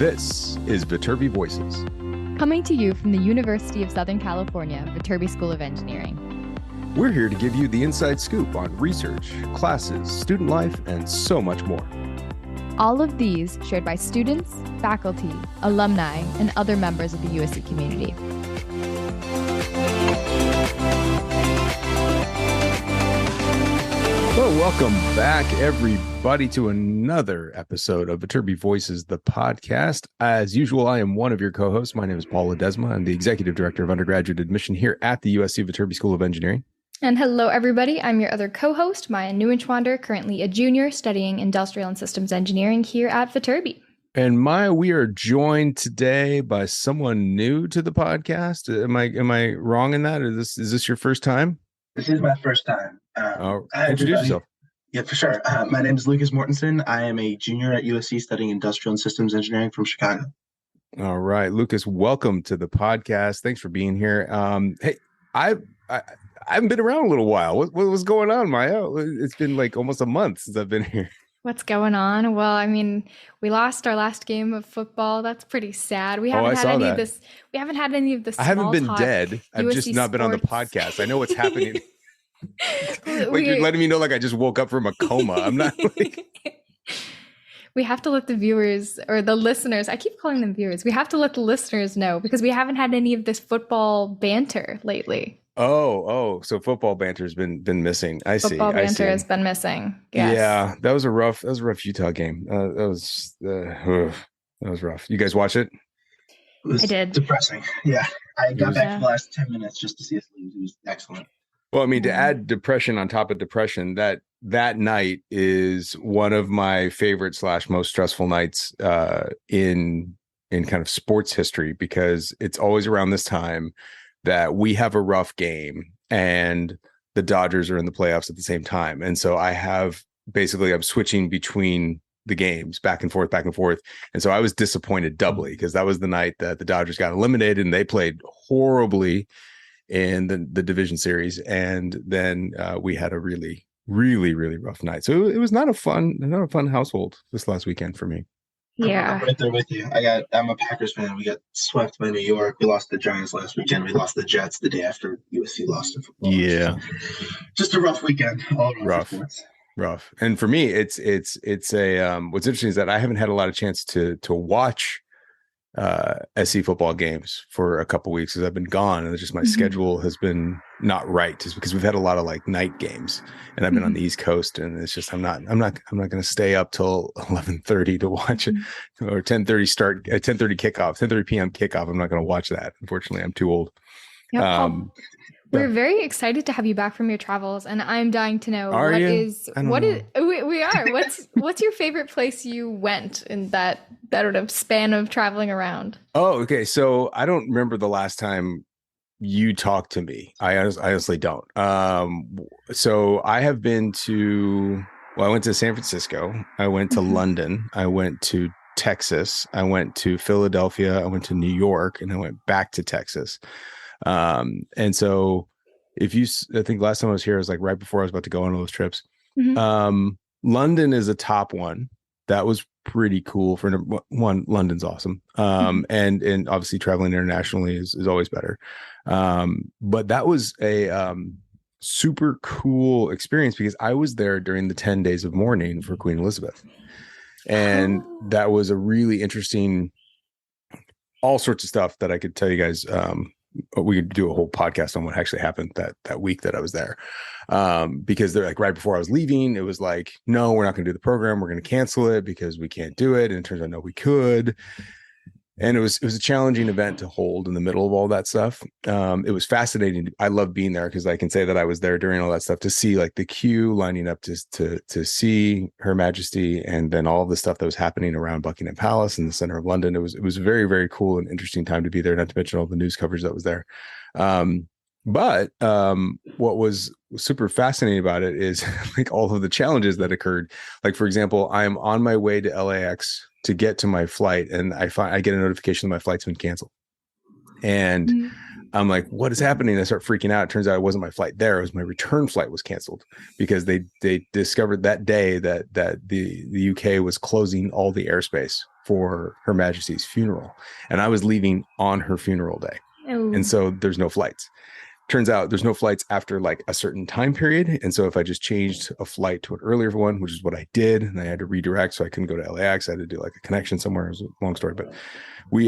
This is Viterbi Voices. Coming to you from the University of Southern California, Viterbi School of Engineering. We're here to give you the inside scoop on research, classes, student life, and so much more. All of these shared by students, faculty, alumni, and other members of the USC community. Well, welcome back, everybody, to another episode of Viterbi Voices, the podcast. As usual, I am one of your co-hosts. My name is Paul Ledesma. I'm the Executive Director of Undergraduate Admission here at the USC Viterbi School of Engineering. And hello, everybody. I'm your other co-host, Maya Neuenschwander, currently a junior studying Industrial and Systems Engineering here at Viterbi. And Maya, we are joined today by someone new to the podcast. Am I wrong in that? Is this your first time? This is my first time. Introduce yourself. Yeah, for sure. My name is Lucas Mortensen. I am a junior at USC studying Industrial and Systems Engineering from Chicago. All right, Lucas, welcome to the podcast. Thanks for being here. Hey, I haven't been around a little while. What was going on, Maya? It's been like almost a month since I've been here. What's going on? Well, I mean, we lost our last game of football. That's pretty sad. We haven't had any of this. We haven't had any of this. I haven't been dead. I've just not been on the podcast. I know what's happening. Like you're letting me know like I just woke up from a coma. I'm not like... We have to let the viewers or the listeners, I keep calling them viewers. We have to let the listeners know because we haven't had any of this football banter lately. Oh, so football banter has been missing. Football banter has been missing. Yes. Yeah, that was a rough Utah game. That was rough. You guys watch it? I did. Depressing. Yeah. I got back for the last 10 minutes just to see us lose. It was excellent. Well, I mean, to add depression on top of depression, that night is one of my favorite / most stressful nights in kind of sports history, because it's always around this time that we have a rough game and the Dodgers are in the playoffs at the same time. And so I'm switching between the games back and forth. And so I was disappointed doubly because that was the night that the Dodgers got eliminated and they played horribly in the division series. And then we had a really, really, really rough night. So it was not a fun household this last weekend for me. Yeah. I'm right there with you. I'm a Packers fan. We got swept by New York. We lost the Giants last weekend. We lost the Jets the day after USC lost in football. Yeah. Just a rough weekend. All rough. And for me, it's a what's interesting is that I haven't had a lot of chance to watch SC football games for a couple weeks as I've been gone, and it's just my schedule has been not right, just because we've had a lot of like night games, and I've been on the East Coast, and it's just I'm not going to stay up till 11:30 to watch it, or 10:30 start at 10:30 kickoff, 10:30 p.m. kickoff. I'm not going to watch that. Unfortunately, I'm too old. Yep. We're very excited to have you back from your travels, and I'm dying to know we are. What's your favorite place you went in that sort of span of traveling around? Oh, okay. So I don't remember the last time you talked to me. I honestly don't. So I have been to. Well, I went to San Francisco. I went to London. I went to Texas. I went to Philadelphia. I went to New York, and I went back to Texas. And so I think last time I was here, it was like right before I was about to go on all those trips. London is a top one. That was pretty cool. For number one, London's awesome. And obviously traveling internationally is always better. But that was a, super cool experience because I was there during the 10 days of mourning for Queen Elizabeth. And that was a really interesting, all sorts of stuff that I could tell you guys, we could do a whole podcast on what actually happened that week that I was there. Because they're like, right before I was leaving, it was like, no, we're not going to do the program. We're going to cancel it because we can't do it. And it turns out, no, we could. And it was a challenging event to hold in the middle of all that stuff. It was fascinating. I love being there because I can say that I was there during all that stuff to see like the queue lining up to see Her Majesty, and then all of the stuff that was happening around Buckingham Palace in the center of London. It was a very, very cool and interesting time to be there, not to mention all the news coverage that was there. But what was super fascinating about it is like all of the challenges that occurred. Like, for example, I'm on my way to LAX to get to my flight, and I get a notification that my flight's been canceled. And I'm like, what is happening? I start freaking out. It turns out it wasn't my flight there. It was my return flight was canceled because they discovered that day that the UK was closing all the airspace for Her Majesty's funeral, and I was leaving on her funeral day. Oh. And so there's no flights. Turns out there's no flights after like a certain time period. And so if I just changed a flight to an earlier one, which is what I did, and I had to redirect, so I couldn't go to LAX. I had to do like a connection somewhere. It was a long story, but I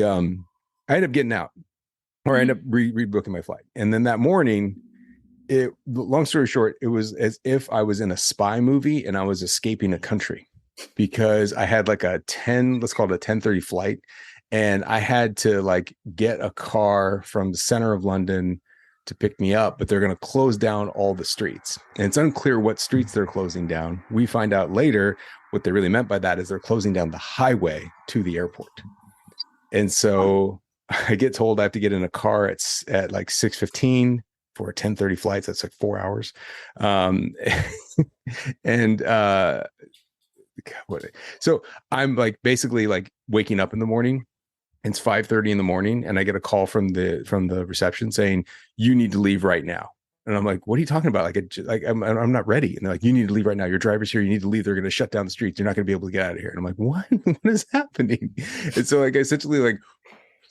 ended up getting out, or I ended up rebooking my flight. And then that morning, long story short, it was as if I was in a spy movie and I was escaping a country, because I had like let's call it a 10:30 flight. And I had to like get a car from the center of London to pick me up, but they're going to close down all the streets. And it's unclear what streets they're closing down. We find out later what they really meant by that is they're closing down the highway to the airport. And so I get told I have to get in a car at like 6:15 for a 10:30 flight. So that's like 4 hours. So I'm like basically like waking up in the morning. It's 5:30 in the morning, and I get a call from the reception saying, "You need to leave right now." And I'm like, "What are you talking about? I'm not ready." And they're like, "You need to leave right now. Your driver's here. You need to leave. They're going to shut down the streets. You're not going to be able to get out of here." And I'm like, "What? What is happening?" And so like I essentially like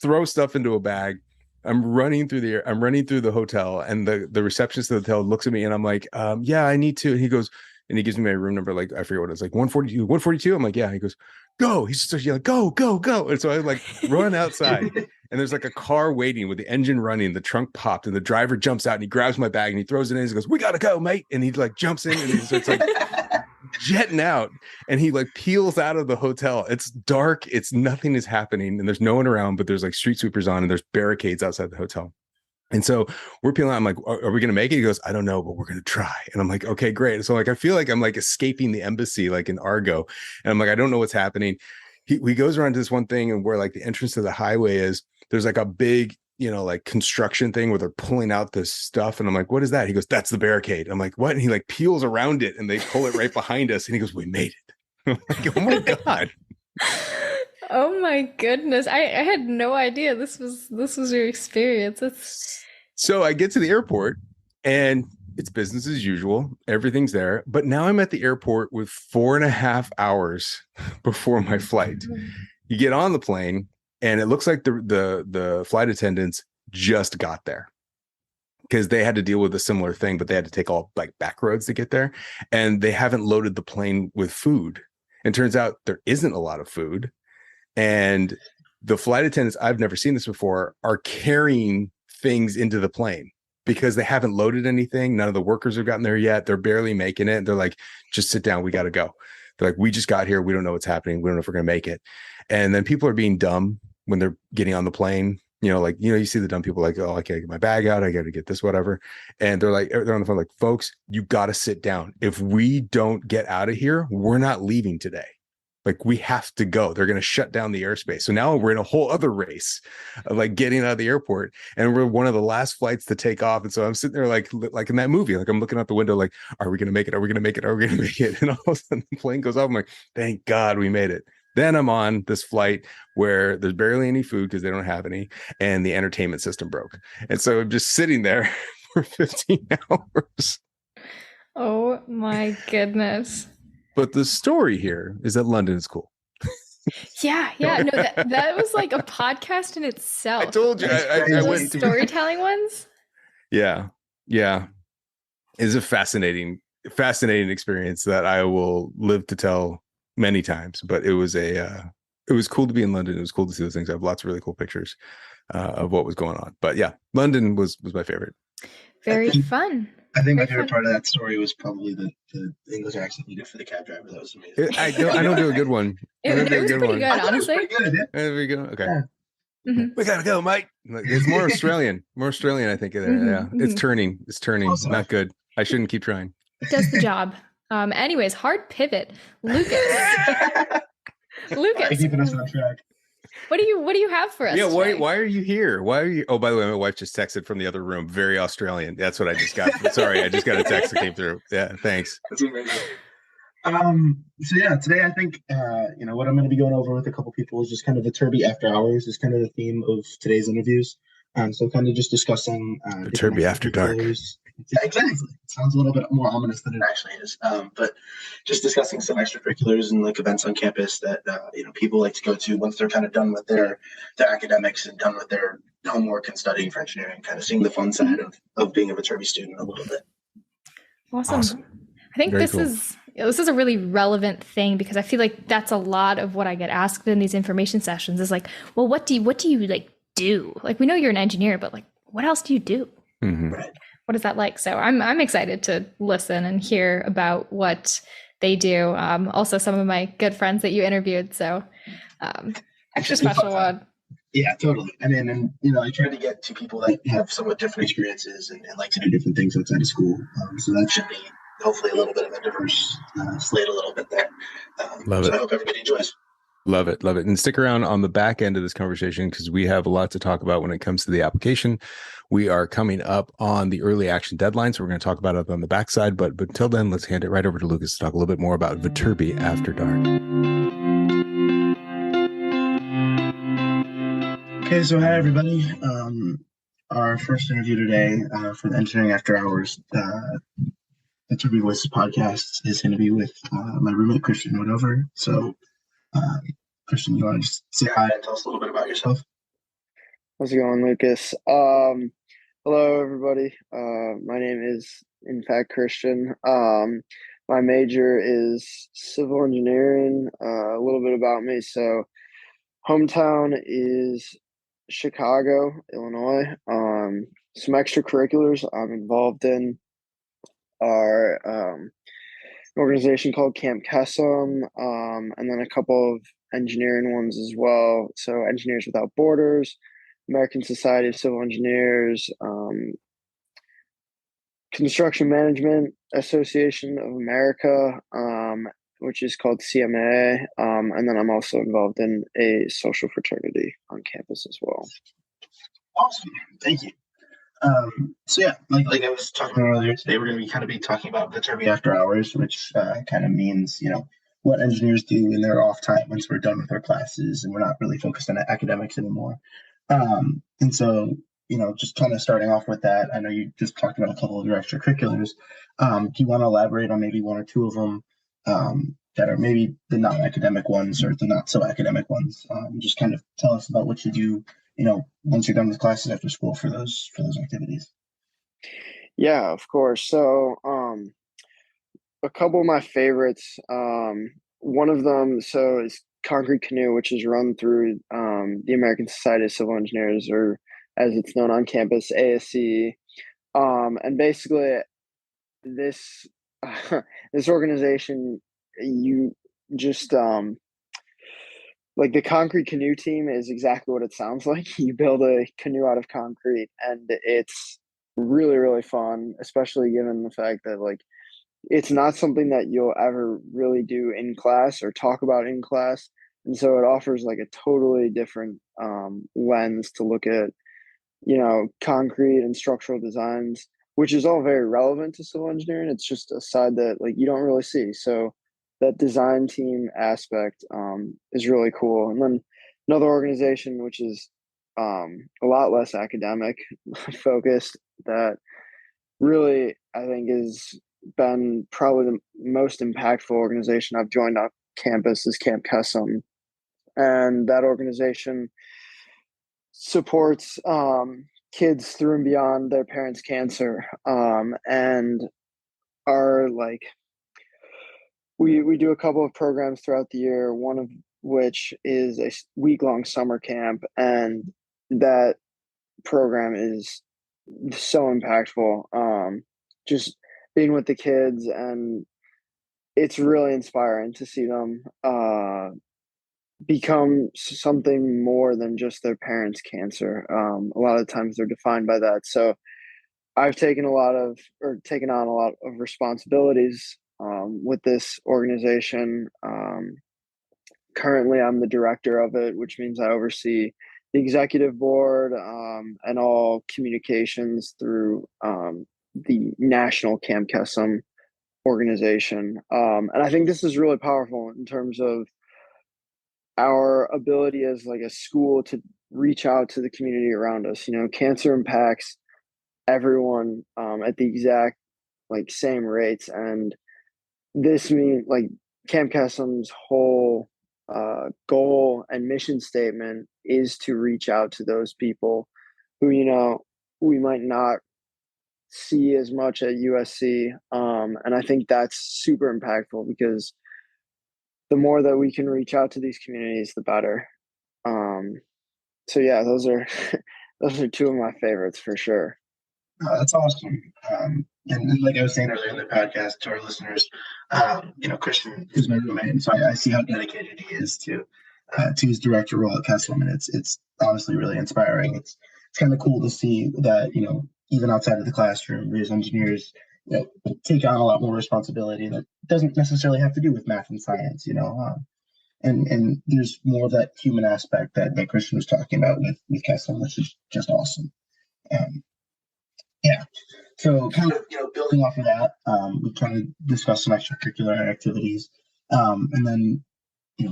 throw stuff into a bag. I'm running through the hotel, and the receptionist of the hotel looks at me, and I'm like, "Yeah, I need to." And he goes, and he gives me my room number. Like I forget what it was, like 142. I'm like, "Yeah." He goes, "Go." He's just yelling, "Go, go, go." And so I like run outside, and there's like a car waiting with the engine running, the trunk popped, and the driver jumps out and he grabs my bag and he throws it in. He goes, "We gotta go, mate." And he like jumps in and he starts like jetting out, and he like peels out of the hotel. It's dark, nothing is happening, and there's no one around, but there's like street sweepers on, and there's barricades outside the hotel. And so we're peeling out. I'm like, "Are we going to make it?" He goes, "I don't know, but we're going to try." And I'm like, "Okay, great." So like, I feel like I'm like escaping the embassy, like in Argo. And I'm like, I don't know what's happening. He goes around to this one thing, and where like the entrance to the highway is, there's like a big, like construction thing where they're pulling out this stuff. And I'm like, "What is that?" He goes, "That's the barricade." I'm like, "What?" And he like peels around it, and they pull it right behind us. And he goes, "We made it." I'm like, "Oh my God." Oh my goodness. I had no idea this was your experience. So I get to the airport, and it's business as usual. Everything's there. But now I'm at the airport with 4.5 hours before my flight. You get on the plane, and it looks like the flight attendants just got there, because they had to deal with a similar thing, but they had to take all like back roads to get there. And they haven't loaded the plane with food. And turns out there isn't a lot of food. And the flight attendants, I've never seen this before, are carrying things into the plane because they haven't loaded anything. None of the workers have gotten there yet. They're barely making it. They're like, "Just sit down. We got to go." They're like, "We just got here. We don't know what's happening. We don't know if we're going to make it." And then people are being dumb when they're getting on the plane. You see the dumb people like, "Oh, I can't get my bag out. I got to get this, whatever." And they're on the phone like, "Folks, you got to sit down. If we don't get out of here, we're not leaving today. Like, we have to go. They're going to shut down the airspace." So now we're in a whole other race of like getting out of the airport, and we're one of the last flights to take off. And so I'm sitting there like in that movie, like I'm looking out the window, like, "Are we going to make it? Are we going to make it? Are we going to make it?" And all of a sudden the plane goes off. I'm like, "Thank God we made it." Then I'm on this flight where there's barely any food because they don't have any, and the entertainment system broke. And so I'm just sitting there for 15 hours. Oh my goodness. But the story here is that London is cool. Yeah. No, that was like a podcast in itself. I told you. I went to storytelling ones. Yeah. It's a fascinating experience that I will live to tell many times. But it was cool to be in London. It was cool to see those things. I have lots of really cool pictures of what was going on. But yeah, London was my favorite. Very fun. I think my favorite part of that story was probably the English accent you did for the cab driver. That was amazing. I don't do a good one. It was pretty good, honestly. It was pretty good, yeah. There we go. Okay. Yeah. Mm-hmm. We gotta go, mate. It's more Australian. I think. Yeah, it's turning. It's turning. Awesome. Not good. I shouldn't keep trying. It does the job. Anyways, hard pivot. Lucas. Lucas, keeping us on track. What do you have for us? Yeah, why are you here? Why are you? Oh, by the way, my wife just texted from the other room. Very Australian. That's what I just got. Sorry, I just got a text that came through. Yeah, thanks. That's amazing. So yeah, today I think what I'm going to be going over with a couple people is just kind of Viterbi after hours is kind of the theme of today's interviews. So kind of just discussing Viterbi after dark. Yeah, exactly. It sounds a little bit more ominous than it actually is. But just discussing some extracurriculars and like events on campus that people like to go to once they're kind of done with their academics and done with their homework and studying for engineering, kind of seeing the fun side of being a Viterbi student a little bit. Awesome. I think this is a really relevant thing because I feel like that's a lot of what I get asked in these information sessions is like, well, what do you like do? Like, we know you're an engineer, but like, what else do you do? Mm-hmm. Right. What is that like? So I'm excited to listen and hear about what they do. Also, some of my good friends that you interviewed. So extra special one. Yeah, totally. And I try to get to people that have somewhat different experiences and like to do different things outside of school. So that should be hopefully a little bit of a diverse slate a little bit there. Love it. I hope everybody enjoys. Love it. Love it. And stick around on the back end of this conversation because we have a lot to talk about when it comes to the application. We are coming up on the early action deadline, so we're going to talk about it on the backside. But until then, let's hand it right over to Lucas to talk a little bit more about Viterbi After Dark. Okay, so hi everybody. Our first interview today for the Engineering After Hours Viterbi Voices podcast is going to be with my roommate Christian Woodover. So, Christian, you want to just say hi and tell us a little bit about yourself? How's it going, Lucas? Hello, everybody. My name is, in fact, Christian. My major is civil engineering. A little bit about me. So, hometown is Chicago, Illinois. Some extracurriculars I'm involved in are an organization called Camp Kesem, and then a couple of engineering ones as well. So, Engineers Without Borders, American Society of Civil Engineers, Construction Management Association of America, which is called CMA, and then I'm also involved in a social fraternity on campus as well. Awesome, thank you. So yeah, like I was talking about earlier today, we're going to be talking about Viterbi After Hours, which kind of means what engineers do in their off time once we're done with our classes and we're not really focused on academics anymore. And so, just kind of starting off with that, I know you just talked about a couple of your extracurriculars. Do you want to elaborate on maybe one or two of them that are maybe the non-academic ones or the not so academic ones? Just kind of tell us about what you do, once you're done with classes after school for those activities. Yeah, of course. So, a couple of my favorites. One of them, is Concrete Canoe, which is run through the American Society of Civil Engineers, or as it's known on campus, ASCE. And basically, this this organization, you just like the Concrete Canoe team is exactly what it sounds like. You build a canoe out of concrete, and it's really, really fun, especially given the fact that it's not something that you'll ever really do in class or talk about in class. And so it offers like a totally different lens to look at, concrete and structural designs, which is all very relevant to civil engineering. It's just a side that you don't really see. So that design team aspect is really cool. And then another organization, which is a lot less academic focused, that really I think is been probably the most impactful organization I've joined on campus is Camp Kesem. And that organization supports kids through and beyond their parents' cancer. And are we do a couple of programs throughout the year, one of which is a week-long summer camp. And that program is so impactful. Just being with the kids, and it's really inspiring to see them become something more than just their parents' cancer. A lot of times they're defined by that. So I've taken on a lot of responsibilities with this organization. Currently, I'm the director of it, which means I oversee the executive board and all communications through the national Camp Kesem organization. And I think this is really powerful in terms of our ability as a school to reach out to the community around us. Cancer impacts everyone at the exact like same rates. And this means like Camp Kessem's whole goal and mission statement is to reach out to those people who, we might not see as much at USC. And I think that's super impactful because the more that we can reach out to these communities, the better. So yeah, those are those are two of my favorites for sure. That's awesome. And like I was saying earlier in the podcast to our listeners, Christian is my roommate, and so I see how dedicated he is to his director role at Kesselman, and it's honestly really inspiring. It's kind of cool to see that even outside of the classroom, these engineers take on a lot more responsibility that doesn't necessarily have to do with math and science. And there's more of that human aspect that Christian was talking about with Kesselman, which is just awesome. Yeah. So kind of, building off of that, we kind of discussed some extracurricular activities, and then,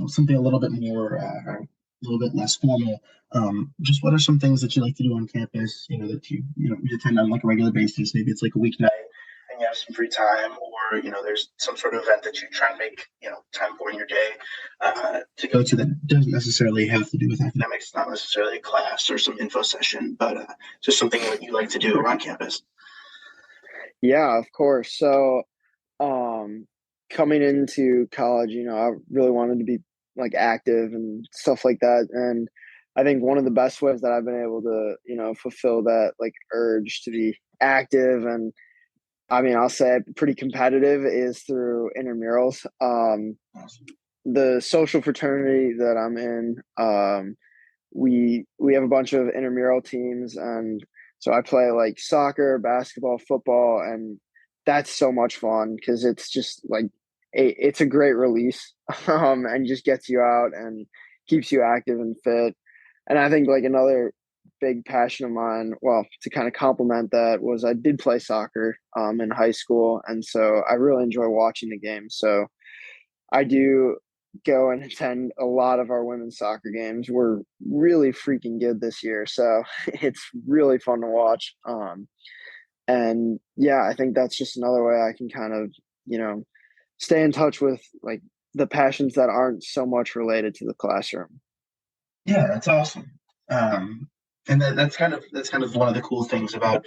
something a little bit more, a little bit less formal. Just what are some things that you like to do on campus? That you attend on like a regular basis. Maybe it's like a weeknight and you have some free time, or there's some sort of event that you try and make time for in your day to go to that doesn't necessarily have to do with academics, not necessarily a class or some info session, but just something that you like to do around campus. Yeah, of course. So coming into college, I really wanted to be like active and stuff like that. And I think one of the best ways that I've been able to, fulfill that like urge to be active and I mean, I'll say pretty competitive is through intramurals. The social fraternity that I'm in, we have a bunch of intramural teams, and so I play like soccer, basketball, football, and that's so much fun because it's just like it's a great release, and just gets you out and keeps you active and fit. And I think like another big passion of mine, well, to kind of complement that, was I did play soccer in high school, and so I really enjoy watching the game. So I do go and attend a lot of our women's soccer games. We're really freaking good this year, so it's really fun to watch. And yeah, I think that's just another way I can kind of, stay in touch with like the passions that aren't so much related to the classroom. Yeah, that's awesome. And that's kind of one of the cool things about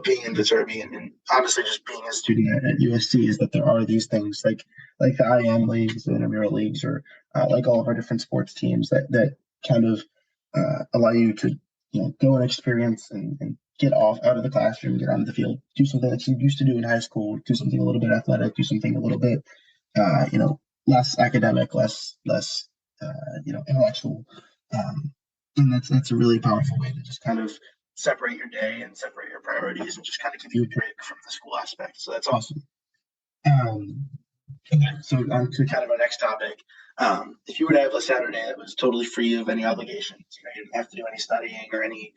being in Viterbi and honestly just being a student at USC is that there are these things like the IM leagues, the intramural leagues, or like all of our different sports teams that kind of allow you to go and experience and get off out of the classroom, get onto the field, do something that you used to do in high school, do something a little bit athletic, do something a little bit less academic, less intellectual. And that's a really powerful way to just kind of separate your day and separate your priorities and just kind of give you a break from the school aspect. So that's awesome. Okay, so on to kind of our next topic. If you were to have a Saturday that was totally free of any obligations, you didn't have to do any studying or any,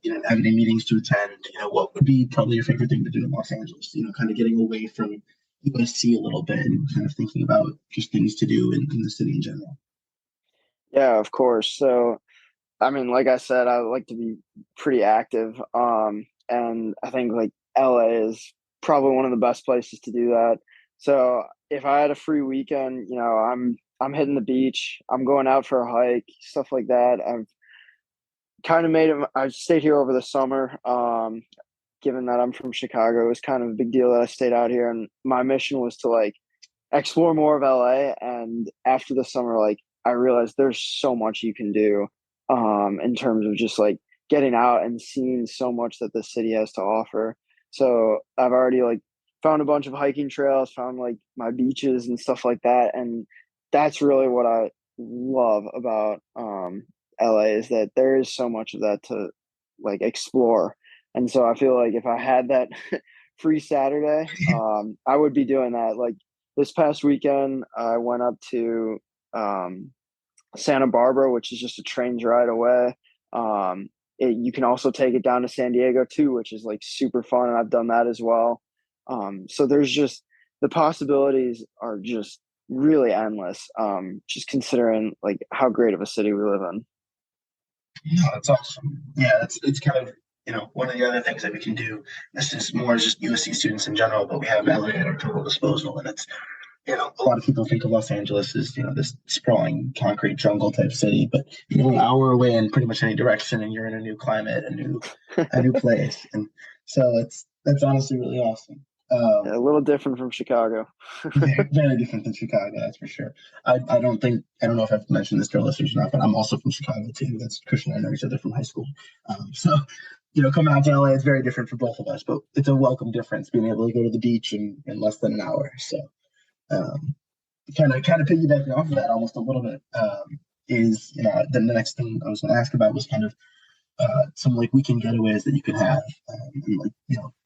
you didn't have any meetings to attend, what would be probably your favorite thing to do in Los Angeles? Kind of getting away from USC a little bit and kind of thinking about just things to do in the city in general. Yeah, of course. So I mean, like I said, I like to be pretty active. And I think like LA is probably one of the best places to do that. So if I had a free weekend, I'm hitting the beach, I'm going out for a hike, stuff like that. I've kind of I stayed here over the summer. Given that I'm from Chicago, it was kind of a big deal that I stayed out here, and my mission was to like explore more of LA. And after the summer, like I realized there's so much you can do in terms of just like getting out and seeing so much that the city has to offer. So I've already like found a bunch of hiking trails, found like my beaches and stuff like that. And that's really what I love about LA is that there is so much of that to like explore. And so I feel like if I had that free Saturday, I would be doing that. Like this past weekend, I went up to Santa Barbara, which is just a train's ride away. You can also take it down to San Diego too, which is like super fun, and I've done that as well. So there's just the possibilities are just really endless. Just considering like how great of a city we live in. Yeah, that's awesome. Yeah, it's kind of one of the other things that we can do, this is more just USC students in general, but we have LA at our total disposal. And it's, a lot of people think of Los Angeles as, this sprawling concrete jungle type city, but you're an hour away in pretty much any direction and you're in a new climate, a new place. And so that's honestly really awesome. Yeah, a little different from Chicago. Very different than Chicago, that's for sure. I don't know if I've mentioned this to our listeners or not, but I'm also from Chicago too. That's Christian and I know each other from high school. So coming out to LA is very different for both of us, but it's a welcome difference being able to go to the beach in less than an hour. So kind of piggybacking off of that almost a little bit, is the next thing I was going to ask about was kind of some like weekend getaways that you could have, and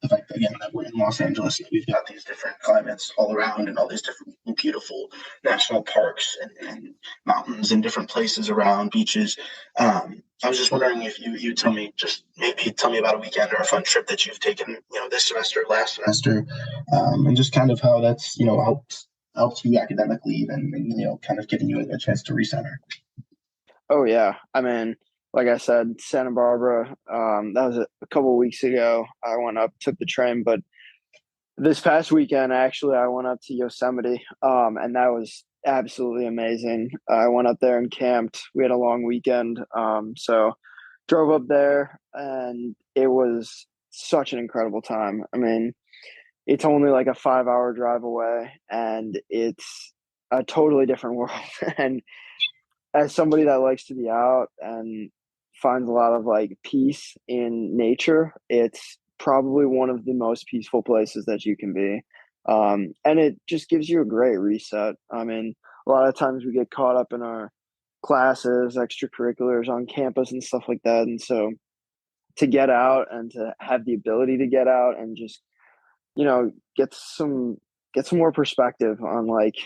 the fact that, again, that we're in Los Angeles, we've got these different climates all around and all these different beautiful national parks and mountains and different places around beaches. I was just wondering if you tell me about a weekend or a fun trip that you've taken, this semester, last semester, and just kind of how that's helps you academically and kind of giving you a chance to recenter. Oh yeah, I mean, like I said, Santa Barbara, that was a couple of weeks ago. I went up, took the train, but this past weekend, actually, I went up to Yosemite, and that was absolutely amazing. I went up there and camped. We had a long weekend, so drove up there, and it was such an incredible time. I mean, it's only like a 5-hour drive away, and it's a totally different world. And as somebody that likes to be out and finds a lot of like peace in nature, it's probably one of the most peaceful places that you can be. And it just gives you a great reset. I mean, a lot of times we get caught up in our classes, extracurriculars on campus and stuff like that. And so to get out and to have the ability to get out and just, get some more perspective on like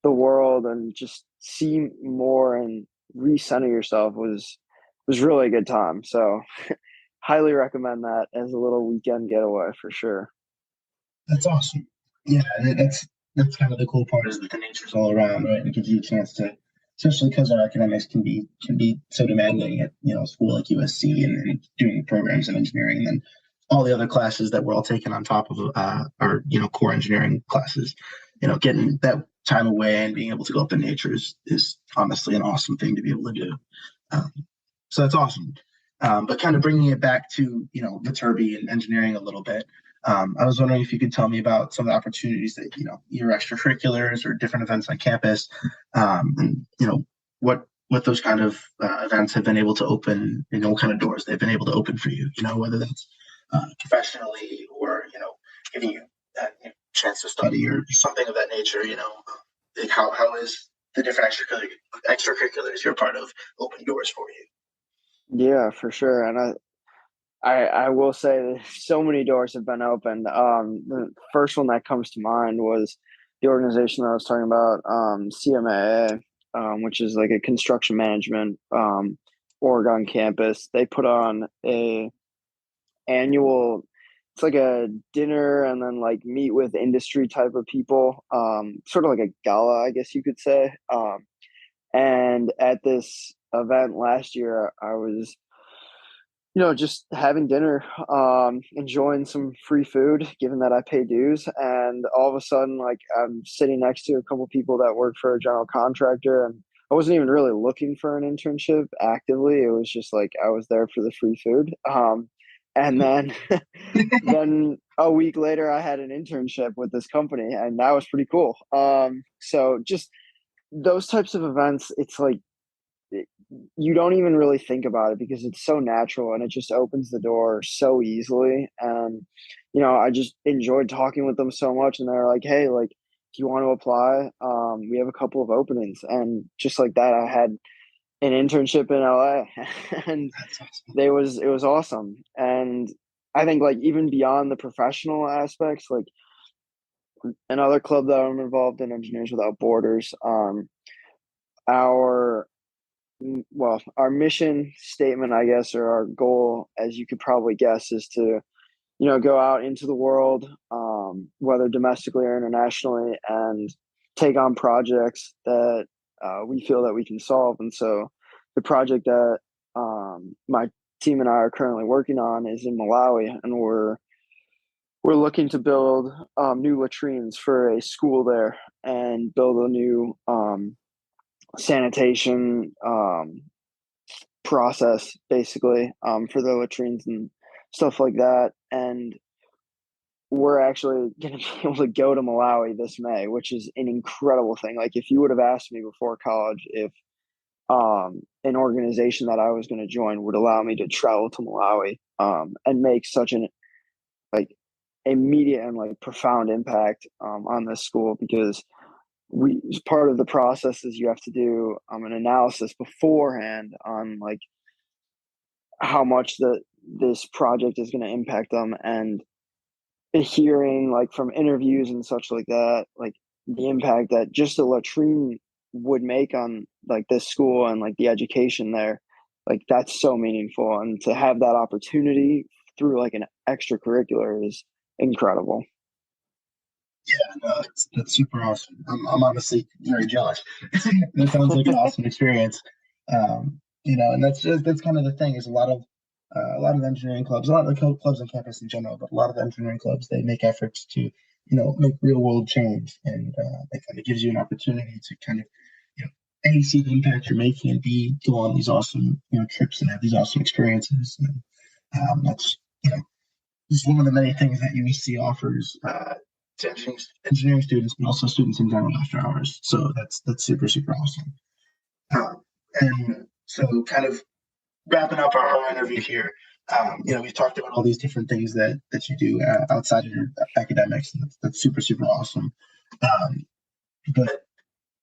the world and just see more and recenter yourself was really a good time. So highly recommend that as a little weekend getaway for sure. That's awesome. Yeah, and that's kind of the cool part is that the nature's all around, right? It gives you a chance to, especially because our academics can be so demanding at a school like USC and doing programs in engineering, and then all the other classes that we're all taking on top of our core engineering classes. Getting that time away and being able to go up in nature is honestly an awesome thing to be able to do. So that's awesome. But kind of bringing it back to Viterbi and engineering a little bit. I was wondering if you could tell me about some of the opportunities that your extracurriculars or different events on campus, and what those kind of events have been able to open, what kind of doors they've been able to open for you. Whether that's professionally or giving you that chance to study or something of that nature. Like how is the different extracurriculars you're part of open doors for you? Yeah, for sure. And I will say that so many doors have been opened. The first one that comes to mind was the organization that I was talking about, CMAA, which is like a construction management org on campus. They put on a annual, it's like a dinner and then like meet with industry type of people, sort of like a gala, I guess you could say. And at this event last year, I was just having dinner, enjoying some free food, given that I pay dues. And all of a sudden, like I'm sitting next to a couple of people that work for a general contractor, and I wasn't even really looking for an internship actively. It was just like I was there for the free food. And then, then a week later, I had an internship with this company, and that was pretty cool. So just those types of events, it's like you don't even really think about it because it's so natural and it just opens the door so easily. And I just enjoyed talking with them so much, and they're like, hey, like if you want to apply, we have a couple of openings. And just like that, I had an internship in LA and it was awesome. And I think like even beyond the professional aspects, like another club that I'm involved in, Engineers Without Borders, our mission statement, I guess, or our goal, as you could probably guess, is to, go out into the world, whether domestically or internationally, and take on projects that we feel that we can solve. And so the project that my team and I are currently working on is in Malawi, and we're looking to build new latrines for a school there and build a new sanitation process, basically, for the latrines and stuff like that. And we're actually going to be able to go to Malawi this May, which is an incredible thing. Like, if you would have asked me before college if an organization that I was going to join would allow me to travel to Malawi and make such an like immediate and like profound impact on this school, because part of the process is you have to do an analysis beforehand on like how much this project is going to impact them, and hearing like from interviews and such like that, like the impact that just a latrine would make on like this school and like the education there, like that's so meaningful, and to have that opportunity through like an extracurricular is incredible. Yeah, no, that's super awesome. I'm honestly very jealous. That sounds like an awesome experience. And that's kind of the thing, is a lot of engineering clubs, a lot of the clubs on campus in general, but a lot of the engineering clubs, they make efforts to, make real world change, and that kind of gives you an opportunity to kind of, A, see the impact you're making, and B, go on these awesome, trips and have these awesome experiences. And that's, just one of the many things that UEC offers to engineering students, but also students in general after hours. So that's super, super awesome. And so, kind of wrapping up our interview here, we've talked about all these different things that you do outside of your academics, and that's super, super awesome. But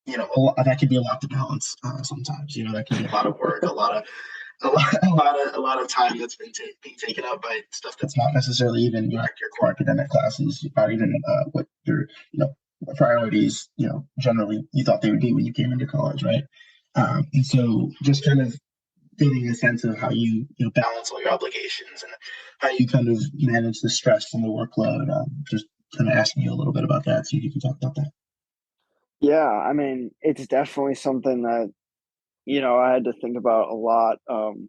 that can be a lot to balance sometimes. That can be a lot of work, a lot of time that's been being taken up by stuff that's not necessarily even your core academic classes, not even what your priorities generally you thought they would be when you came into college, right? And so, just kind of getting a sense of how you balance all your obligations and how you kind of manage the stress and the workload. Just kind of asking you a little bit about that, see if you can talk about that. Yeah, I mean, it's definitely something that I had to think about a lot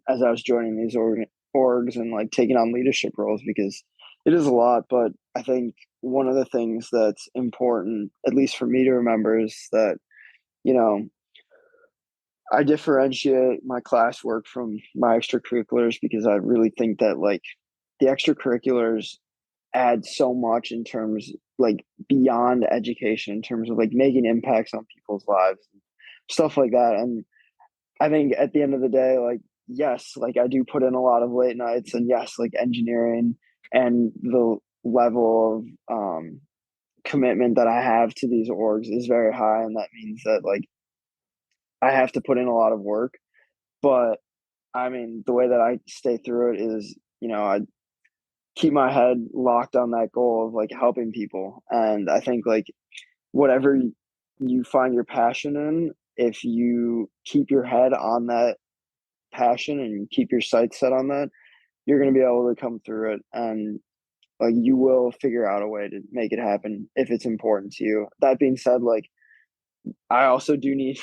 as I was joining these orgs and like taking on leadership roles, because it is a lot. But I think one of the things that's important, at least for me to remember, is that I differentiate my classwork from my extracurriculars, because I really think that like the extracurriculars add so much in terms like beyond education, in terms of like making impacts on people's lives, stuff like that. And I think at the end of the day, like, yes, like I do put in a lot of late nights, and yes, like engineering and the level of commitment that I have to these orgs is very high. And that means that like I have to put in a lot of work. But I mean, the way that I stay through it is, I keep my head locked on that goal of like helping people. And I think like whatever you find your passion in, if you keep your head on that passion and you keep your sights set on that, you're going to be able to come through it, and like you will figure out a way to make it happen if it's important to you. That being said, like I also do need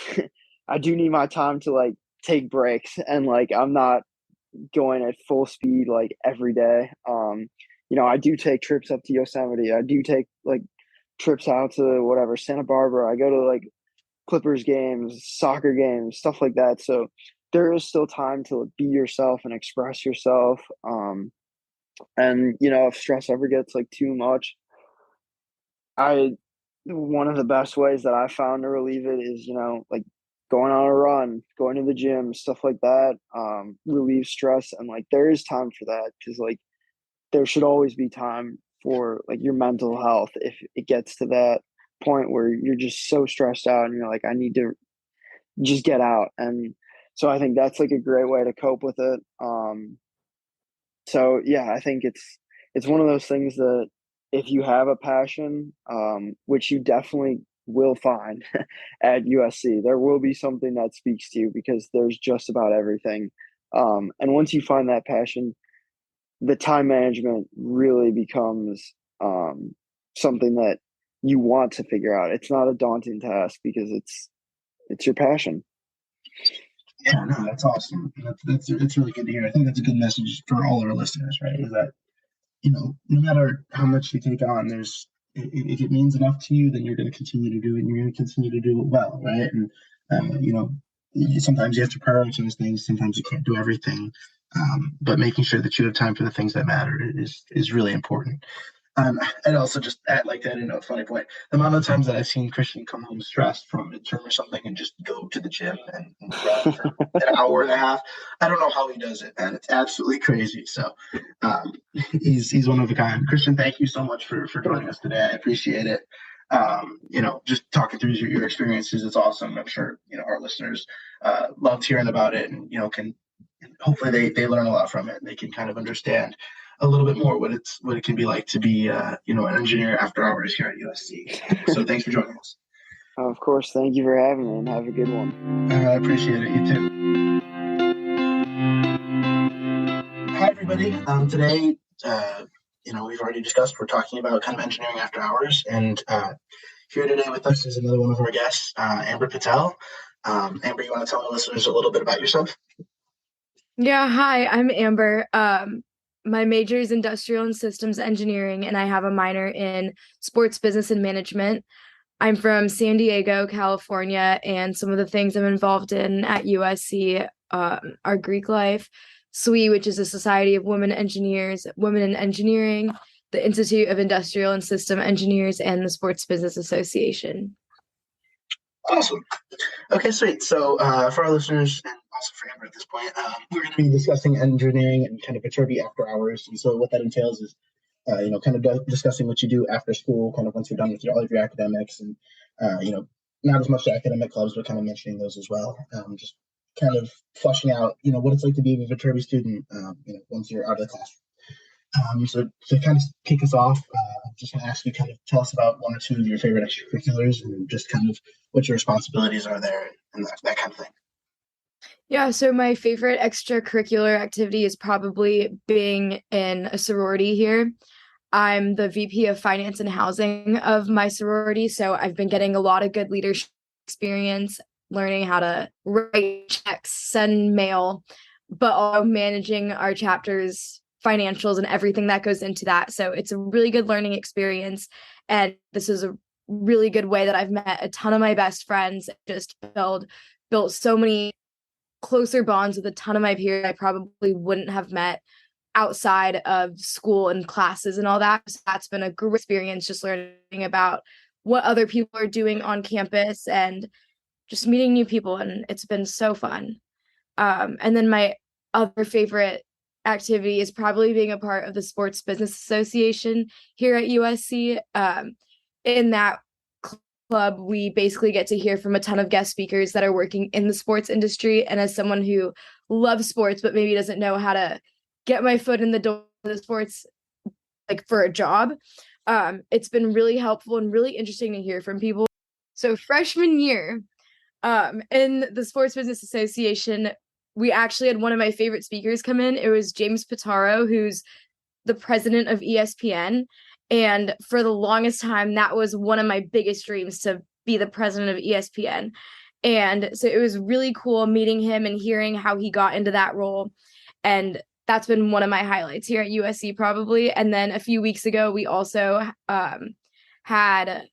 I do need my time to like take breaks, and like I'm not going at full speed like every day. I do take trips up to Yosemite. I do take like trips out to whatever, Santa Barbara. I go to like Clippers games, soccer games, stuff like that. So there is still time to be yourself and express yourself. And if stress ever gets like too much, I one of the best ways that I found to relieve it is, like going on a run, going to the gym, stuff like that, relieve stress. And like, there is time for that, because like, there should always be time for like your mental health. If it gets to that point where you're just so stressed out and you're like, I need to just get out. And so I think that's like a great way to cope with it. So yeah, I think it's one of those things that if you have a passion, which you definitely will find at USC, there will be something that speaks to you, because there's just about everything. And once you find that passion, the time management really becomes something that you want to figure out. It's not a daunting task, because it's your passion. Yeah, no, that's awesome. That's really good to hear. I think that's a good message for all our listeners, right? Is that, no matter how much you take on, if it means enough to you, then you're going to continue to do it, and you're going to continue to do it well, right? And sometimes you have to prioritize things. Sometimes you can't do everything, but making sure that you have time for the things that matter is really important. And also just add like that, a funny point. The amount of times that I've seen Christian come home stressed from a midterm or something and just go to the gym and run for an hour and a half. I don't know how he does it, man. It's absolutely crazy. So he's one of a kind. Christian, thank you so much for joining us today. I appreciate it. Just talking through your experiences, it's awesome. I'm sure, our listeners loved hearing about it, and, can hopefully they learn a lot from it, and they can kind of understand a little bit more what it can be like to be an engineer after hours here at USC. So thanks for joining us. Of course, thank you for having me, and have a good one. I appreciate it. You too. Hi everybody. Today, we've already discussed, we're talking about kind of engineering after hours, and here today with us is another one of our guests, Amber Patel. Amber, you want to tell our listeners a little bit about yourself? Yeah, hi, I'm Amber. My major is industrial and systems engineering, and I have a minor in sports business and management. I'm from San Diego, California, and some of the things I'm involved in at USC are Greek Life, SWE, which is a Society of Women Engineers, Women in Engineering, the Institute of Industrial and System Engineers, and the Sports Business Association. Awesome. Okay, sweet. So for our listeners, and also for Amber at this point, we're going to be discussing engineering and kind of Viterbi after hours. And so what that entails is, kind of discussing what you do after school, kind of once you're done with all of your academics, and, not as much academic clubs, but kind of mentioning those as well. Just kind of fleshing out, what it's like to be a Viterbi student, once you're out of the classroom. So to kind of kick us off, just going to ask you kind of tell us about one or two of your favorite extracurriculars and just kind of what your responsibilities are there and that kind of thing. Yeah, so my favorite extracurricular activity is probably being in a sorority here. I'm the VP of Finance and Housing of my sorority, so I've been getting a lot of good leadership experience, learning how to write checks, send mail, but also managing our chapter's financials and everything that goes into that. So it's a really good learning experience. And this is a really good way that I've met a ton of my best friends, just built so many closer bonds with a ton of my peers I probably wouldn't have met outside of school and classes and all that. So that's been a great experience, just learning about what other people are doing on campus and just meeting new people. And it's been so fun. And then my other favorite activity is probably being a part of the Sports Business Association here at USC. In that club, we basically get to hear from a ton of guest speakers that are working in the sports industry. And as someone who loves sports, but maybe doesn't know how to get my foot in the door of the sports, like for a job, it's been really helpful and really interesting to hear from people. So freshman year, in the Sports Business Association, we actually had one of my favorite speakers come in. It was James Pitaro, who's the president of ESPN. And for the longest time, that was one of my biggest dreams, to be the president of ESPN. And so it was really cool meeting him and hearing how he got into that role. And that's been one of my highlights here at USC probably. And then a few weeks ago, we also had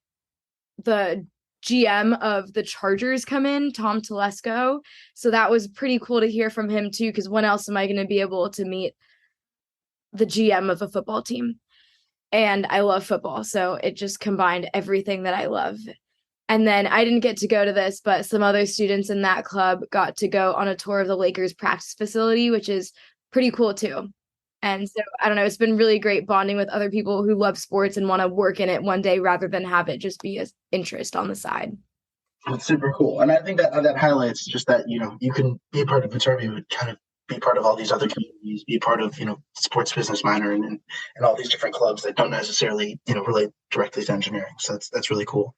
the GM of the Chargers come in, Tom Telesco. So that was pretty cool to hear from him too, because when else am I going to be able to meet the GM of a football team? And I love football, so it just combined everything that I love. And then I didn't get to go to this, but some other students in that club got to go on a tour of the Lakers practice facility, which is pretty cool too. And so, I don't know, it's been really great bonding with other people who love sports and want to work in it one day rather than have it just be an interest on the side. It's super cool. And I think that highlights just that, you can be a part of Viterbi, but kind of be part of all these other communities, be part of, sports business minor and all these different clubs that don't necessarily, relate directly to engineering. So that's really cool.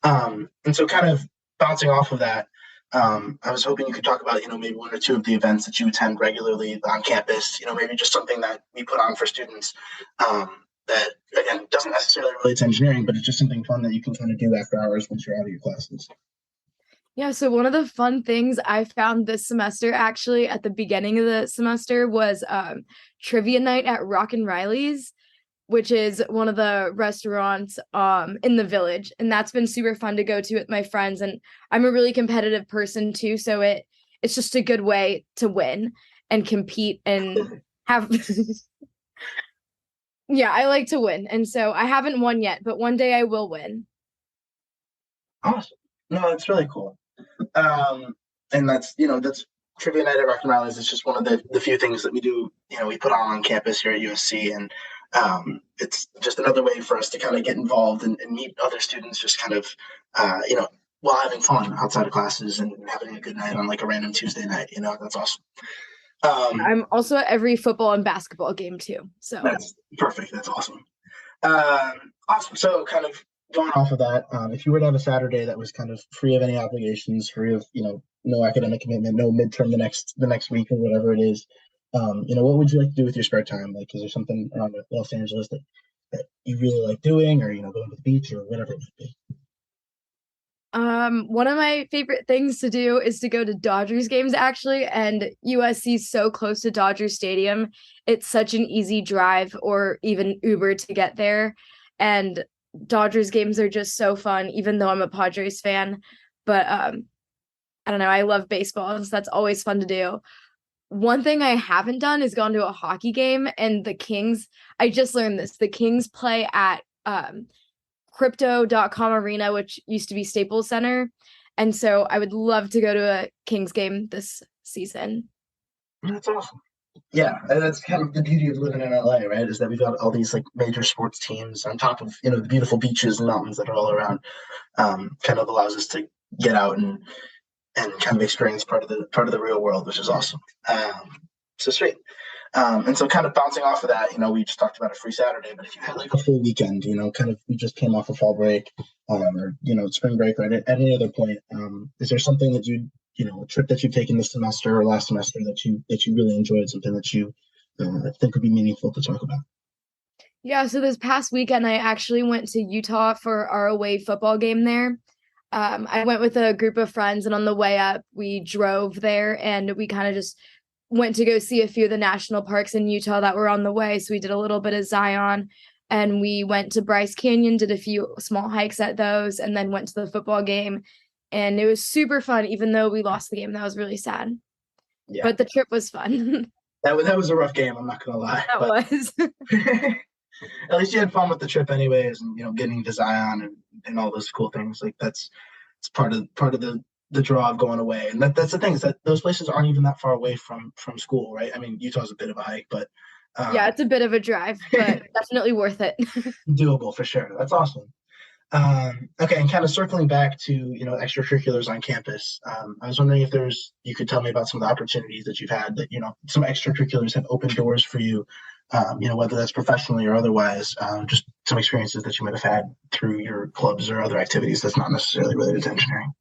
And so kind of bouncing off of that, I was hoping you could talk about, maybe one or two of the events that you attend regularly on campus, maybe just something that we put on for students that, again, doesn't necessarily relate to engineering, but it's just something fun that you can kind of do after hours once you're out of your classes. Yeah, so one of the fun things I found this semester, actually, at the beginning of the semester, was trivia night at Rock and Riley's, which is one of the restaurants in the village. And that's been super fun to go to with my friends. And I'm a really competitive person too, so it's just a good way to win and compete and have yeah, I like to win. And so I haven't won yet, but one day I will win. Awesome. No, that's really cool. And that's trivia night at Rock and Riley's is just one of the few things that we do, we put on campus here at USC. And it's just another way for us to kind of get involved and meet other students, just kind of, while having fun outside of classes and having a good night on like a random Tuesday night. That's awesome. I'm also at every football and basketball game too. So that's perfect. That's awesome. Awesome. So kind of going off of that, if you were to have a Saturday that was kind of free of any obligations, free of, no academic commitment, no midterm the next week or whatever it is, what would you like to do with your spare time? Like, is there something around Los Angeles that you really like doing, or, going to the beach or whatever it might be? One of my favorite things to do is to go to Dodgers games, actually, and USC is so close to Dodger Stadium. It's such an easy drive or even Uber to get there. And Dodgers games are just so fun, even though I'm a Padres fan. But I don't know, I love baseball, so that's always fun to do. One thing I haven't done is gone to a hockey game, and the Kings, I just learned this, the Kings play at Crypto.com Arena, which used to be Staples Center. And so I would love to go to a Kings game this season. That's awesome. Yeah, and that's kind of the beauty of living in LA, right? Is that we've got all these like major sports teams on top of the beautiful beaches and mountains that are all around. Kind of allows us to get out and kind of experience part of the real world, which is awesome. So sweet. And so kind of bouncing off of that, we just talked about a free Saturday, but if you had like a full weekend, kind of we just came off of fall break, or spring break, or at any other point, is there something that a trip that you've taken this semester or last semester that you really enjoyed, something that you think would be meaningful to talk about? Yeah, so this past weekend I actually went to Utah for our away football game there. I went with a group of friends, and on the way up we drove there, and we kind of just went to go see a few of the national parks in Utah that were on the way. So we did a little bit of Zion, and we went to Bryce Canyon, did a few small hikes at those, and then went to the football game. And it was super fun, even though we lost the game. That was really sad. Yeah. But the trip was fun. That was a rough game, I'm not going to lie. That was. At least you had fun with the trip anyways, and, getting to Zion and all those cool things. Like it's part of the draw of going away. And that's the thing, is that those places aren't even that far away from school, right? I mean, Utah's a bit of a hike, but yeah, it's a bit of a drive, but definitely worth it. Doable for sure. That's awesome. Okay, and kind of circling back to extracurriculars on campus, I was wondering if you could tell me about some of the opportunities that you've had, that some extracurriculars have opened doors for you, whether that's professionally or otherwise, just some experiences that you might have had through your clubs or other activities that's not necessarily related to engineering.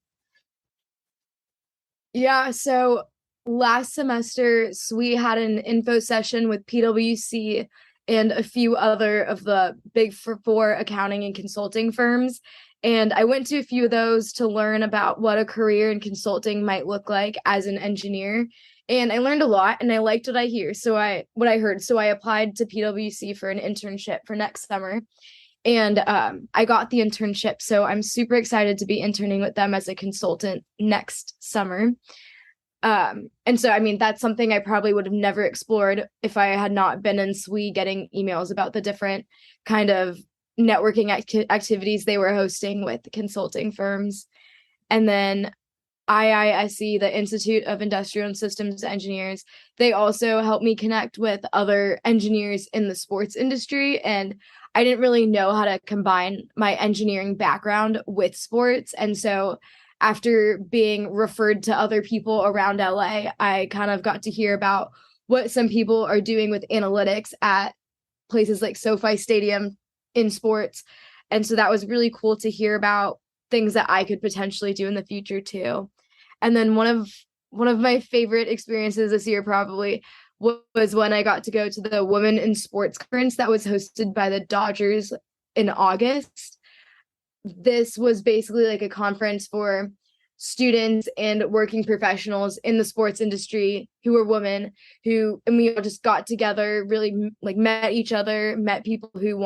Yeah, so last semester, we had an info session with PwC and a few other of the big four accounting and consulting firms. And I went to a few of those to learn about what a career in consulting might look like as an engineer. And I learned a lot, and I liked what I heard. So I applied to PwC for an internship for next summer. And I got the internship. So I'm super excited to be interning with them as a consultant next summer. And so, I mean, that's something I probably would have never explored if I had not been in SWE getting emails about the different kind of networking activities they were hosting with consulting firms. And then IISE, the Institute of Industrial and Systems Engineers, they also helped me connect with other engineers in the sports industry. And I didn't really know how to combine my engineering background with sports. And so after being referred to other people around LA, I kind of got to hear about what some people are doing with analytics at places like SoFi Stadium in sports. And so that was really cool to hear about things that I could potentially do in the future too. And then one of my favorite experiences this year probably was when I got to go to the Women in Sports conference that was hosted by the Dodgers in August. This was basically like a conference for students and working professionals in the sports industry who were women, and we all just got together, really like met each other, met people who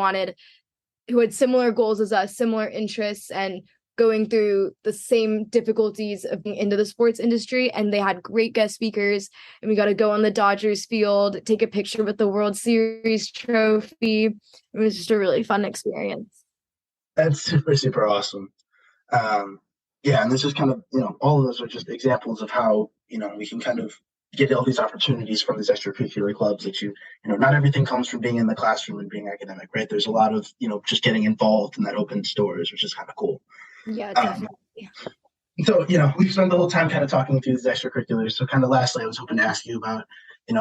had similar goals as us, similar interests, and going through the same difficulties of being into the sports industry. And they had great guest speakers, and we got to go on the Dodgers field, take a picture with the World Series trophy. It was just a really fun experience. That's super, super awesome. Yeah, and this is kind of, all of those are just examples of how, we can kind of get all these opportunities from these extracurricular clubs that not everything comes from being in the classroom and being academic, right? There's a lot of, just getting involved, and that opens doors, which is kind of cool. Yeah, definitely. So, we've spent the whole time kind of talking through these extracurriculars. So kind of lastly, I was hoping to ask you about,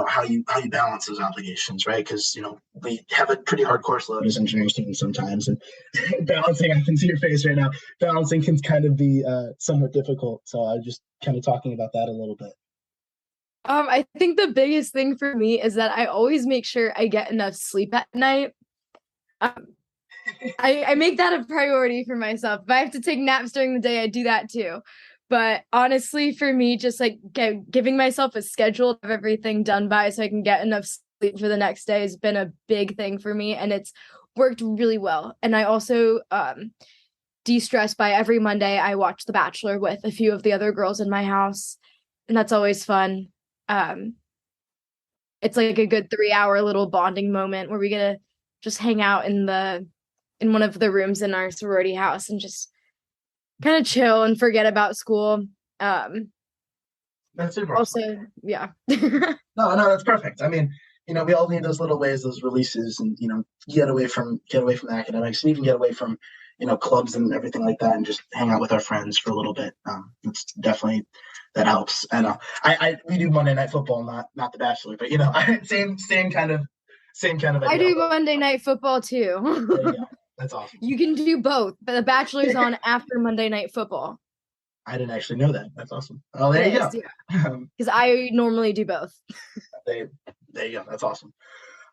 how you balance those obligations, right? Because, we have a pretty hard course load as engineering students sometimes, and balancing, I can see your face right now, balancing can kind of be somewhat difficult. So I was just kind of talking about that a little bit. I think the biggest thing for me is that I always make sure I get enough sleep at night. I make that a priority for myself. If I have to take naps during the day, I do that too. But honestly, for me, just like giving myself a schedule of everything done by so I can get enough sleep for the next day has been a big thing for me, and it's worked really well. And I also de-stress by every Monday I watch The Bachelor with a few of the other girls in my house, and that's always fun. It's like a good 3-hour little bonding moment where we get to just hang out in one of the rooms in our sorority house and just kind of chill and forget about school. That's super also awesome. Yeah. No, that's perfect. I mean, we all need those little ways, those releases, and get away from the academics, and even get away from clubs and everything like that, and just hang out with our friends for a little bit. It's definitely, that helps. And we do Monday Night Football, not The Bachelor, but same kind of idea. I do Monday Night Football too. There you go. That's awesome. You can do both, but The Bachelor's on after Monday Night Football. I didn't actually know that. That's awesome. Oh, there you go. Because I normally do both. There you go. That's awesome.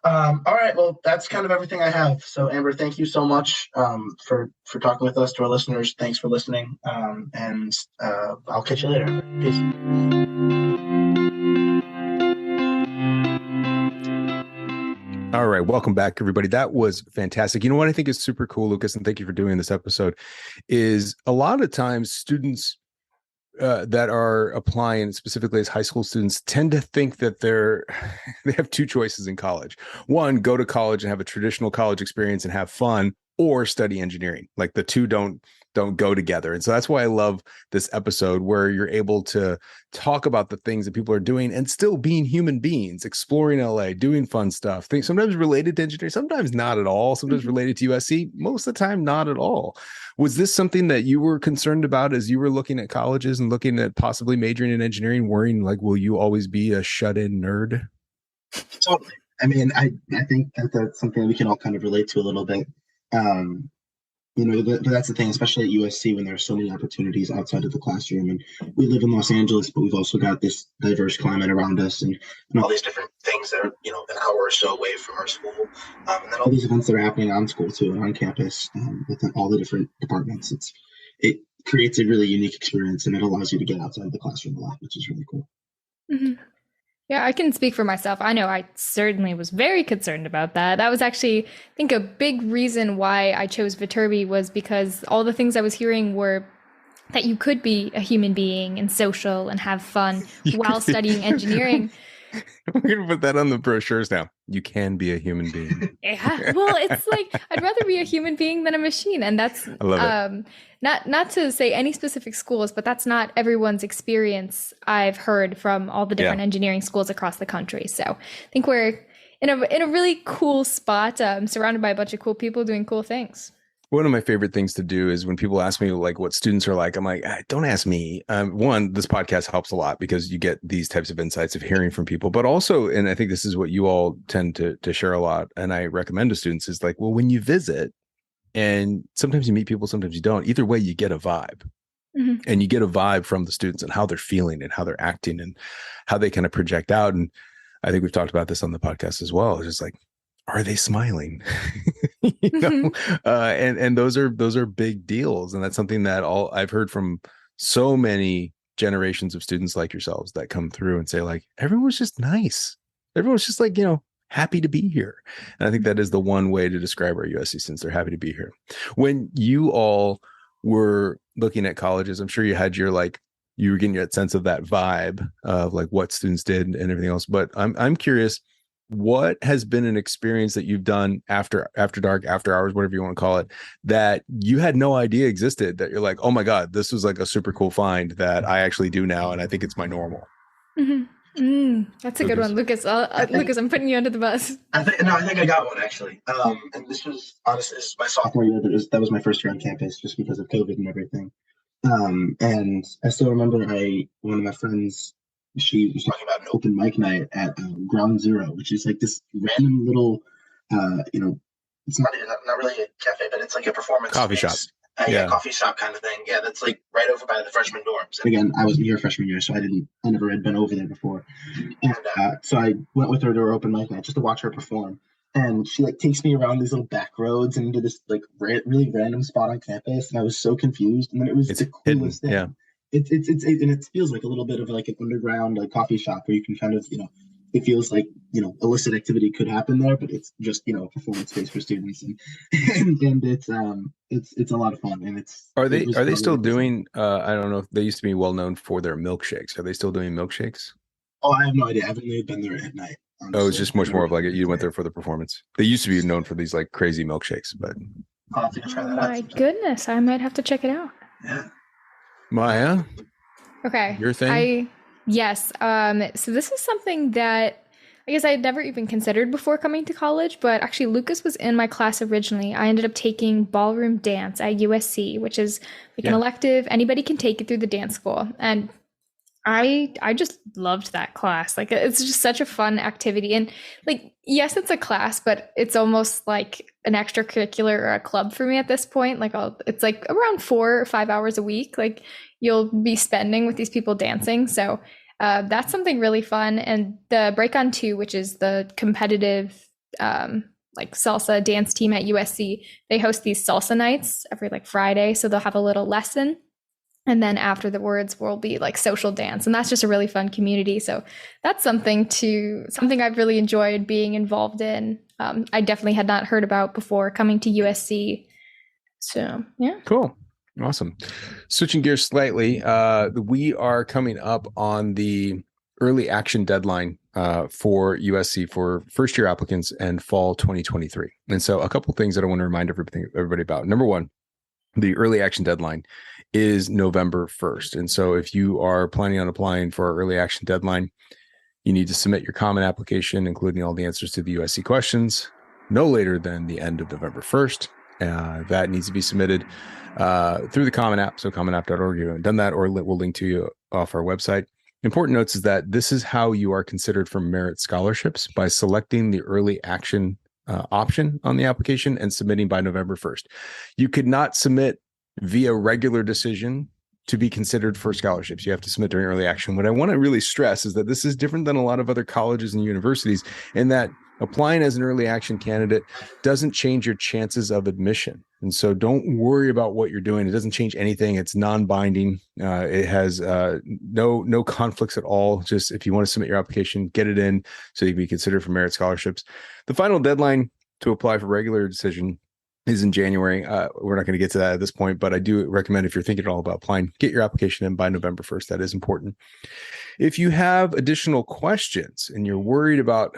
All right. Well, that's kind of everything I have. So, Amber, thank you so much for talking with us. To our listeners, thanks for listening. And I'll catch you later. Peace. All right. Welcome back, everybody. That was fantastic. You know what I think is super cool, Lucas, and thank you for doing this episode, is a lot of times students that are applying, specifically as high school students, tend to think that they have two choices in college. One, go to college and have a traditional college experience and have fun, or study engineering. Like the two don't go together. And so that's why I love this episode, where you're able to talk about the things that people are doing and still being human beings, exploring LA, doing fun stuff, things sometimes related to engineering, sometimes not at all, sometimes related to USC, most of the time not at all. Was this something that you were concerned about as you were looking at colleges and looking at possibly majoring in engineering, worrying like, will you always be a shut-in nerd? Totally. I mean, I think that's something we can all kind of relate to a little bit. But that's the thing, especially at USC, when there are so many opportunities outside of the classroom. And we live in Los Angeles, but we've also got this diverse climate around us, and all these different things that are, an hour or so away from our school. And then all these events that are happening on school too, and on campus, with all the different departments. It creates a really unique experience, and it allows you to get outside the classroom a lot, which is really cool. Mm-hmm. Yeah, I can speak for myself. I know I certainly was very concerned about that. That was actually, I think, a big reason why I chose Viterbi, was because all the things I was hearing were that you could be a human being and social and have fun while studying engineering. We're going to put that on the brochures now. You can be a human being. Yeah. Well, it's like, I'd rather be a human being than a machine. And that's I love it. Not to say any specific schools, but that's not everyone's experience. I've heard from all the different engineering schools across the country. So I think we're in a really cool spot, surrounded by a bunch of cool people doing cool things. One of my favorite things to do is when people ask me like what students are like, I'm like, don't ask me. One, this podcast helps a lot because you get these types of insights of hearing from people, but also, and I think this is what you all tend to share a lot, and I recommend to students, is like, well, when you visit, and sometimes you meet people, sometimes you don't. Either way, you get a vibe. Mm-hmm. And you get a vibe from the students and how they're feeling and how they're acting and how they kind of project out. And I think we've talked about this on the podcast as well. It's just like, are they smiling? And those are big deals. And that's something that I've heard from so many generations of students like yourselves that come through and say like, everyone's just nice. Everyone's just like, happy to be here. And I think that is the one way to describe our USC students. They're happy to be here. When you all were looking at colleges, I'm sure you had your you were getting that sense of that vibe of like what students did and everything else. But I'm curious, what has been an experience that you've done after dark, after hours, whatever you want to call it, that you had no idea existed, that you're like, oh my God, this was like a super cool find that I actually do now. And I think it's my normal. That's a good one, Lucas. Lucas, I'm putting you under the bus. I think I got one actually. And this was honestly, this is my sophomore year, but that was my first year on campus just because of COVID and everything. And I still remember one of my friends, she was talking about an open mic night at Ground Zero, which is like this random little, it's not really a cafe, but it's like a performance coffee shop. Coffee shop kind of thing. Yeah, that's like right over by the freshman dorms. And again, I was here freshman year, so I never had been over there before. And so I went with her to her open mic night just to watch her perform. And she like takes me around these little back roads and into this like really random spot on campus, and I was so confused. And then it was the coolest thing. Yeah, it feels like a little bit of like an underground like coffee shop where you can kind of it feels like illicit activity could happen there, but it's just a performance space for students, and it's a lot of fun. And are they still doing? I don't know if they used to be well known for their milkshakes. Are they still doing milkshakes? Oh, I have no idea. I haven't really been there at night. Honestly. Oh, it's just much more of like you went there for the performance. They used to be known for these like crazy milkshakes, but I'll have to try that out. My goodness, I might have to check it out. Yeah. Maya? Okay. Your thing? Yes. So this is something that I guess I had never even considered before coming to college, but actually Lucas was in my class originally. I ended up taking ballroom dance at USC, which is like an elective. Anybody can take it through the dance school. And I just loved that class. Like, it's just such a fun activity. And like, yes, it's a class, but it's almost like an extracurricular or a club for me at this point. Like, it's like around 4 or 5 hours a week. Like, you'll be spending with these people dancing. So that's something really fun. And the Break On 2, which is the competitive like salsa dance team at USC, they host these salsa nights every like Friday. So they'll have a little lesson. And then after the words will be like social dance. And that's just a really fun community. So that's something I've really enjoyed being involved in. I definitely had not heard about before coming to USC. So, yeah. Cool. Awesome. Switching gears slightly, we are coming up on the early action deadline for USC for first year applicants and fall 2023. And so a couple things that I want to remind everybody about. Number one, the early action deadline is November 1st. And so if you are planning on applying for our early action deadline, you need to submit your common application, including all the answers to the USC questions, no later than the end of November 1st. That needs to be submitted through the Common App. So commonapp.org, you haven't done that, or we'll link to you off our website. Important notes is that this is how you are considered for merit scholarships, by selecting the early action option on the application and submitting by November 1st. You could not submit via regular decision to be considered for scholarships. You have to submit during early action. What I want to really stress is that this is different than a lot of other colleges and universities, in that applying as an early action candidate doesn't change your chances of admission. And so don't worry about what you're doing. It doesn't change anything. It's non-binding. It has no conflicts at all. Just if you want to submit your application, get it in so you can be considered for merit scholarships. The final deadline to apply for regular decision is in January. We're not going to get to that at this point, but I do recommend, if you're thinking at all about applying, get your application in by November 1st. That is important. If you have additional questions and you're worried about,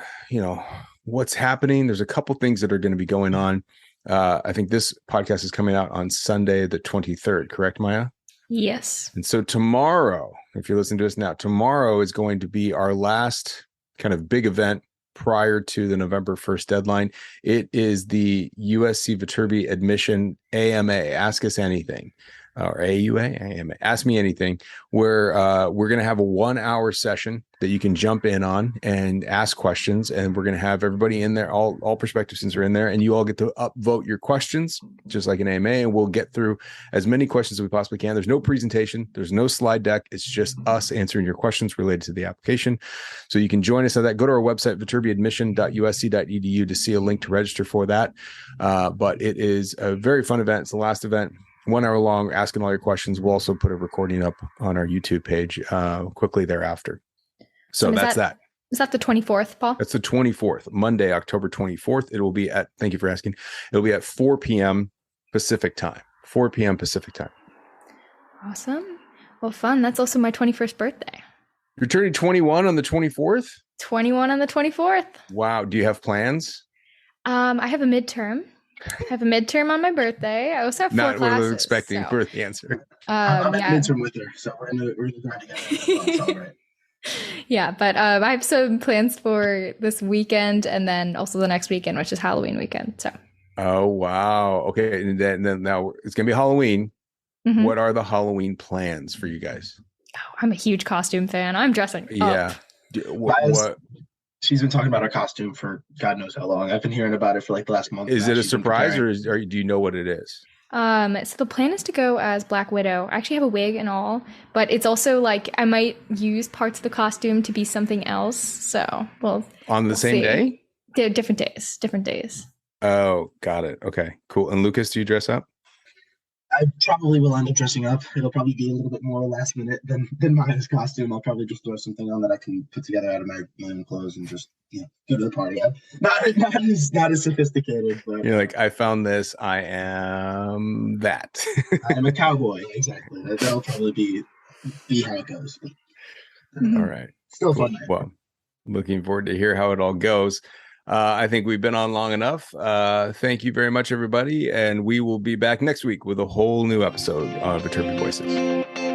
what's happening, there's a couple things that are going to be going on. I think this podcast is coming out on Sunday, the 23rd, correct, Maya? Yes. And so tomorrow, if you're listening to us now, tomorrow is going to be our last kind of big event prior to the November 1st deadline. It is the USC Viterbi admission AMA, Ask Us Anything, or AUA, AMA, Ask Me Anything, where we're going to have a 1-hour session that you can jump in on and ask questions. And we're going to have everybody in there, all prospective students are in there, and you all get to upvote your questions, just like an AMA, and we'll get through as many questions as we possibly can. There's no presentation. There's no slide deck. It's just us answering your questions related to the application. So you can join us at that. Go to our website, viterbiadmission.usc.edu, to see a link to register for that. But it is a very fun event. It's the last event 1 hour long, asking all your questions. We'll also put a recording up on our YouTube page quickly thereafter. So that's that. Is that the 24th, Paul? That's the 24th, Monday, October 24th. It will be at, thank you for asking, it'll be at 4 p.m. Pacific time. 4 p.m. Pacific time. Awesome. Well, fun. That's also my 21st birthday. You're turning 21 on the 24th? 21 on the 24th. Wow. Do you have plans? I have a midterm. I have a midterm on my birthday. I also have 4 classes. Not what I was expecting for the answer. I'm at midterm with her, so we're going together. Right. Yeah, but I have some plans for this weekend and then also the next weekend, which is Halloween weekend. So. Oh, wow. Okay. And then now it's going to be Halloween. Mm-hmm. What are the Halloween plans for you guys? Oh, I'm a huge costume fan. I'm dressing up. What? She's been talking about her costume for God knows how long. I've been hearing about it for like the last month. Is it a surprise or do you know what it is? So the plan is to go as Black Widow. I actually have a wig and all, but it's also like I might use parts of the costume to be something else. So, on the same day? Different days. Oh, got it. Okay, cool. And Lucas, do you dress up? I probably will end up dressing up. It'll probably be a little bit more last minute than Maya's costume. I'll probably just throw something on that I can put together out of my own clothes and just go to the party. Not as sophisticated, but you're like, I found this. I am that. I am a cowboy. Exactly. That'll probably be how it goes. All right. Still fun. Well, looking forward to hear how it all goes. I think we've been on long enough. Thank you very much, everybody. And we will be back next week with a whole new episode of Viterbi Voices.